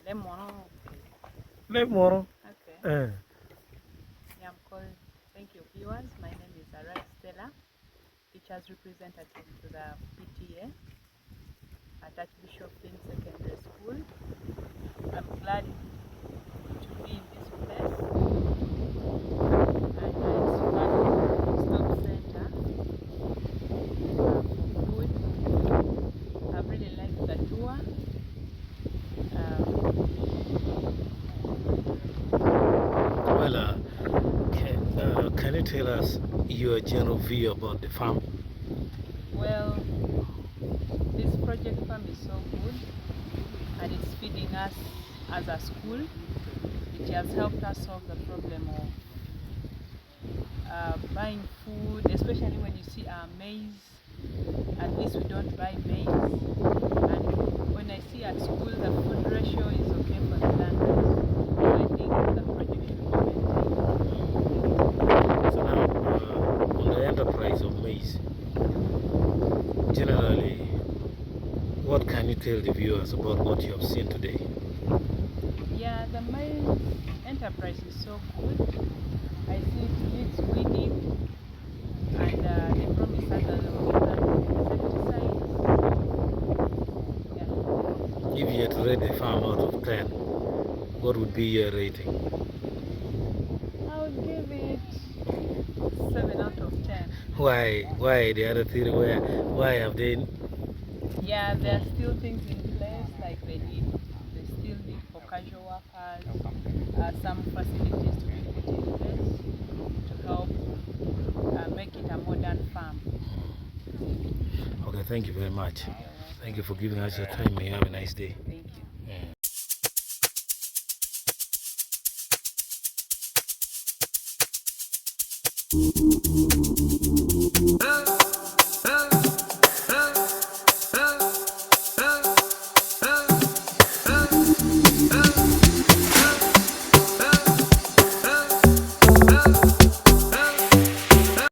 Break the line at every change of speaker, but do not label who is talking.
Lemon.
Okay. Yeah, thank you, viewers. My name is Stella, teacher's representative to the PTA at Archbishop Flynn Secondary School. I'm glad to be in this place. And it's one stop center for food. I really liked the tour.
Can you tell us your general view about the farm?
Well, this project farm is so good and it's feeding us as a school. It has helped us solve the problem of buying food, especially when you see our maize. At least we don't buy maize. And when I see at school the food ratio is okay for the learners, so I think the project should be maintained.
So now, on the enterprise of maize, generally, what can you tell the viewers about what you have seen today?
Yeah, the maize enterprise is so good. I see it needs weeding, and they promise us that they will give us insecticides. Yeah.
If you had to rate the farm out of 10, what would be your rating?
I would give it 7 out of 10.
Why the other three? Why have they?
Yeah, there are still things in place, like they still need for casual workers, some facilities to be put in place to help make it a modern farm.
Okay, thank you very much. Thank you for giving us your time. May you have a nice day.
Thank you.
Yeah.